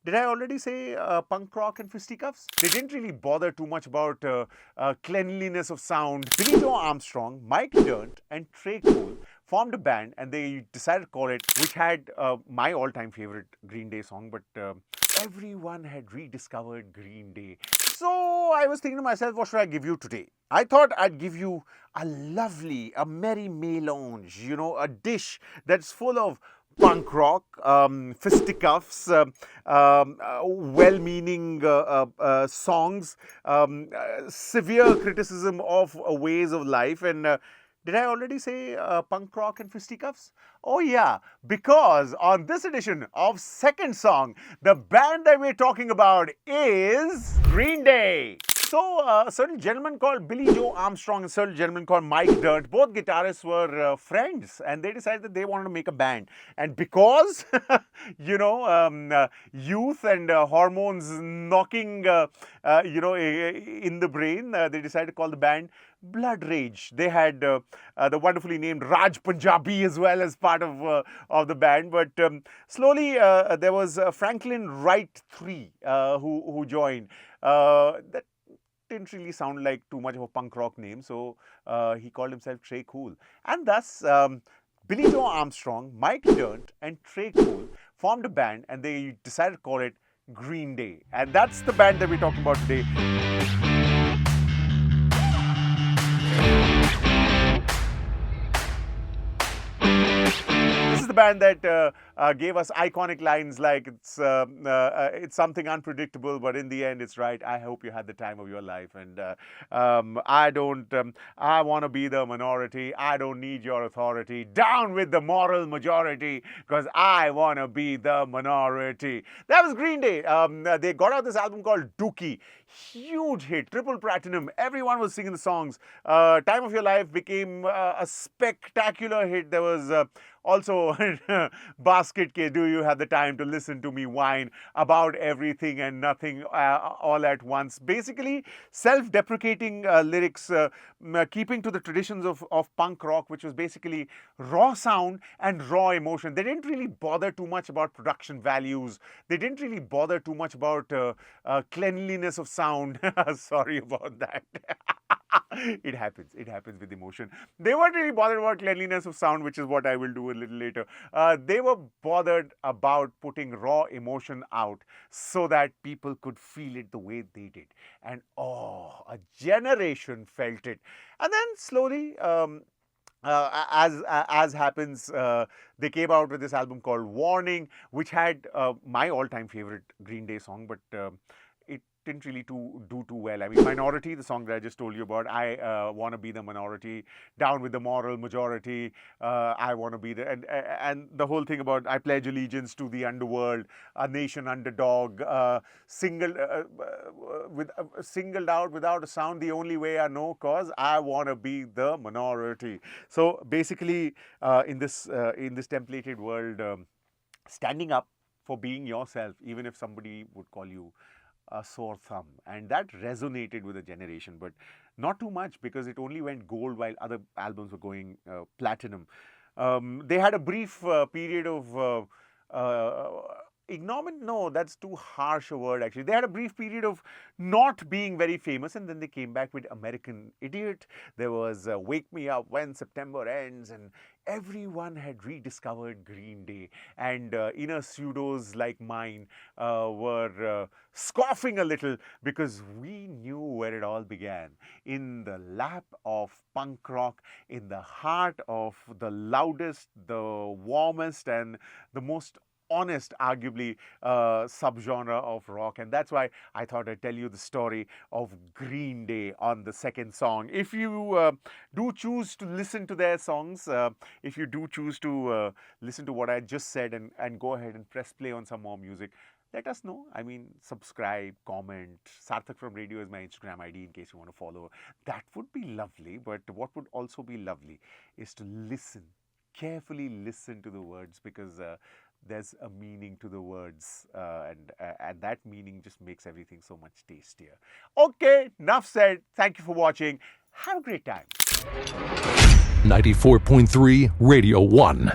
Did I already say punk rock and fisticuffs? They didn't really bother too much about cleanliness of sound. Billie Armstrong, Mike Dirnt, and Trey Cool formed a band, and they decided to call it, which had my all-time favorite Green Day song, but everyone had rediscovered Green Day. So I was thinking to myself, what should I give you today? I thought I'd give you a lovely, a merry melange, a dish that's full of punk rock, fisticuffs, well-meaning songs, severe criticism of ways of life, and did I already say punk rock and fisticuffs? Oh yeah, because on this edition of Second Song, the band that we're talking about is Green Day. So, a certain gentleman called Billie Joe Armstrong and a certain gentleman called Mike Dirnt, both guitarists were friends, and they decided that they wanted to make a band. And because, youth and hormones knocking, in the brain, they decided to call the band Blood Rage. They had the wonderfully named Raj Punjabi as well as part of the band. But slowly, there was Franklin Wright III who joined. That didn't really sound like too much of a punk rock name, so he called himself Trey Cool. And thus, Billie Joe Armstrong, Mike Dirnt, and Trey Cool formed a band, and they decided to call it Green Day. And that's the band that we're talking about today. This is the band that gave us iconic lines like it's something unpredictable, but in the end it's right. I hope you had the time of your life, and I want to be the minority. I don't need your authority. Down with the moral majority, because I want to be the minority. That was Green Day. They got out this album called Dookie. Huge hit, triple platinum. Everyone was singing the songs. Time of Your Life became a spectacular hit. There was also Basket Case, Do You Have the Time to Listen to Me Whine About Everything and Nothing All at Once. Basically, self-deprecating lyrics, keeping to the traditions of punk rock, which was basically raw sound and raw emotion. They didn't really bother too much about production values. They didn't really bother too much about cleanliness of sound. Sorry about that. It happens with emotion. They weren't really bothered about cleanliness of sound, which is what I will do a little later. They were bothered about putting raw emotion out so that people could feel it the way they did. And a generation felt it. And then slowly, as happens, they came out with this album called Warning, which had my all-time favorite Green Day song, but it didn't really do too well. I mean, Minority, the song that I just told you about, I want to be the minority, Down with the moral majority, I want to be the, and the whole thing about I pledge allegiance to the underworld, a nation underdog, singled out without a sound, the only way I know, cause I want to be the minority. So basically, in this templated world, standing up for being yourself, even if somebody would call you a sore thumb, and that resonated with a generation, but not too much, because it only went gold while other albums were going platinum. They had a brief period of ignominy, no, that's too harsh a word actually. They had a brief period of not being very famous, and then they came back with American Idiot. There was Wake Me Up When September Ends, and everyone had rediscovered Green Day, and inner pseudos like mine were scoffing a little, because we knew where it all began, in the lap of punk rock, in the heart of the loudest, the warmest, and the most honest, arguably, subgenre of rock. And that's why I thought I'd tell you the story of Green Day on the second song. If you do choose to listen to their songs, if you do choose to listen to what I just said and go ahead and press play on some more music, let us know. I mean, subscribe, comment. Sarthak from Radio is my Instagram ID in case you want to follow. That would be lovely. But what would also be lovely is to listen, carefully listen to the words, because there's a meaning to the words, and that meaning just makes everything so much tastier. Okay, enough said. Thank you for watching. Have a great time. 94.3 Radio 1.